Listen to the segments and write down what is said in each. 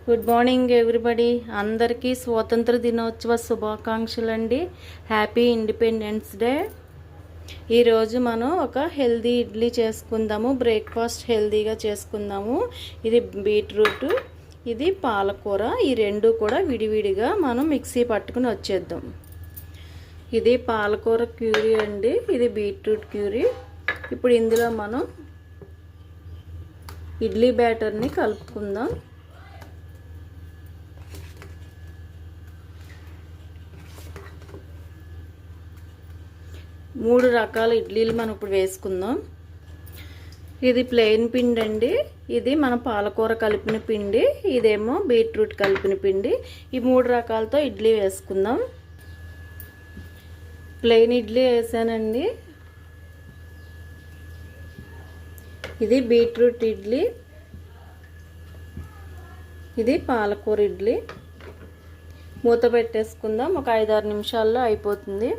Good morning everybody. అందరికీ స్వాతంత్ర దినోత్సవ శుభాకాంక్షలు అండి. Happy independence day. ఈరోజు మనం ఒక హెల్దీ ఇడ్లీ చేసుకుందాము. బ్రేక్ఫాస్ట్ హెల్దీగా చేసుకుందాము. ఇది బీట్రూట్, ఇది పాలకూర, ఈ రెండు కూడా విడివిడిగా మనం మిక్సీ పట్టుకుని వచ్చేద్దాం. ఇది పాలకూర క్యూరీ అండి, ఇది బీట్రూట్ క్యూరీ. ఇప్పుడు ఇందులో మనం ఇడ్లీ బ్యాటర్ని కలుపుకుందాం. మూడు రకాల ఇడ్లీలు మనం ఇప్పుడు వేసుకుందాం. ఇది ప్లెయిన్ పిండి అండి, ఇది మన పాలకూర కలిపిన పిండి, ఇదేమో బీట్రూట్ కలిపిన పిండి. ఈ మూడు రకాలతో ఇడ్లీ వేసుకుందాం. ప్లెయిన్ ఇడ్లీ వేసానండి. ఇది బీట్రూట్ ఇడ్లీ, ఇది పాలకూర ఇడ్లీ. మూత పెట్టేసుకుందాం. ఒక 5-6 నిమిషాల్లో అయిపోతుంది.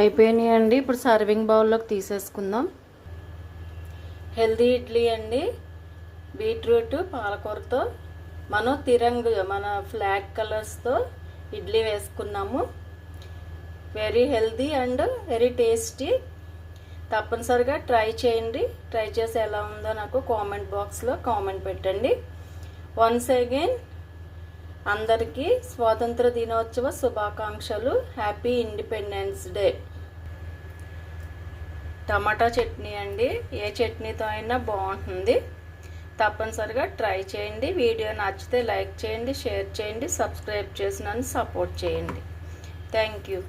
అయిపోయినాయి అండి. ఇప్పుడు సర్వింగ్ బౌల్లోకి తీసేసుకుందాం. హెల్దీ ఇడ్లీ అండి, బీట్రూట్ పాలకూరతో మనం మన ఫ్లాగ్ కలర్స్తో ఇడ్లీ వేసుకున్నాము. Very healthy and very tasty. తప్పనిసరిగా ట్రై చేయండి. ట్రై చేసి ఎలా ఉందో నాకు కామెంట్ బాక్స్లో కామెంట్ పెట్టండి. వన్స్ అగైన్ అందరికీ స్వాతంత్ర దినోత్సవ శుభాకాంక్షలు. Happy independence day. Tomato chutney అండి, ఏ చట్నీతో అయినా బాగుంటుంది. తప్పనిసరిగా ట్రై చేయండి. వీడియో నచ్చితే లైక్ చేయండి, షేర్ చేయండి, సబ్స్క్రైబ్ చేసి నన్ను సపోర్ట్ చేయండి. Thank you.